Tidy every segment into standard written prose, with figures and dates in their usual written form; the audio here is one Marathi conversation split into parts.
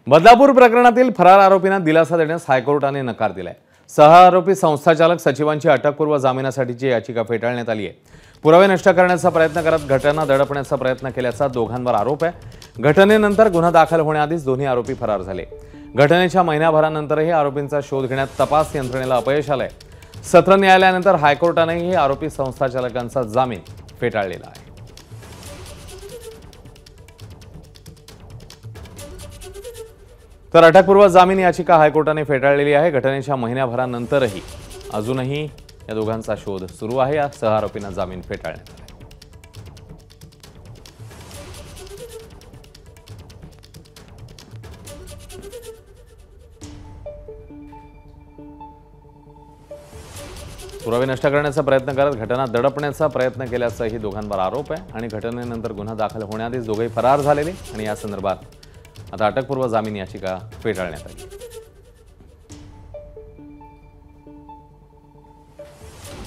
बदलापूर प्रकरणातील फरार आरोपींना दिलासा देण्यास हायकोर्टाने नकार दिलाय। सहआरोपी संस्थाचालक सचिवांची अटकपूर्व जामिनासाठीची याचिका फेटाळण्यात आली आहे। पुरावे नष्ट करण्याचा प्रयत्न करत घटना दडपण्याचा प्रयत्न केल्याचा दोघांवर आरोप आहे। घटनेनंतर गुन्हा दाखल होण्याआधीच दोन्ही आरोपी फरार झाले। घटनेच्या महिन्याभरानंतरही आरोपींचा शोध घेण्यात तपास यंत्रणेला अपयश आलंय। सत्र न्यायालयानंतर हायकोर्टानेही आरोपी संस्थाचालकांचा जामीन फेटाळलेला आहे। तर अटकपूर्व जामीन याचिका हायकोर्टाने फेटाळलेली आहे। घटनेच्या महिन्याभरानंतरही अजूनही या दोघांचा शोध सुरू आहे। या सहआरोपींना जामीन फेटाळण्यात आला। पुरावे नष्ट करण्याचा प्रयत्न करत घटना दडपण्याचा प्रयत्न केल्याचाही दोघांवर आरोप आहे आणि घटनेनंतर गुन्हा दाखल होण्याआधीच दोघेही फरार झालेले आणि या संदर्भात आता अटकपूर्व जामीन याचिका फेटाळण्यात आली।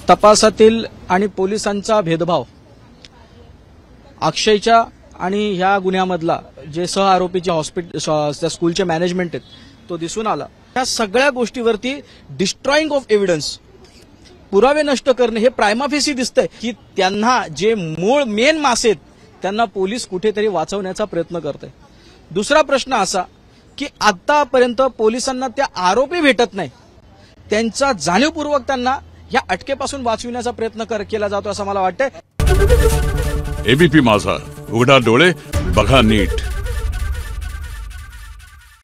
तपासातील आणि पोलिसांचा भेदभाव अक्षयच्या आणि ह्या गुन्ह्यामधला जे सहआरोपीचे त्या स्कूलचे मॅनेजमेंट आहेत तो दिसून आला। या सगळ्या गोष्टीवरती डिस्ट्रॉइंग ऑफ एव्हिडन्स पुरावे नष्ट करणे हे प्रायमा फेसी दिसतंय की त्यांना जे मूळ मेन मासे आहेत त्यांना पोलीस कुठेतरी वाचवण्याचा प्रयत्न करतोय। दुसरा प्रश्न असा की आतापर्यंत पोलिसांना त्या आरोपी भेटत नाही, त्यांचा जाणीवपूर्वक त्यांना या अटकेपासून वाचविण्याचा प्रयत्न केला जातो असं मला वाटतंय। एबीपी माझा, उघडा डोळे बघा नीट।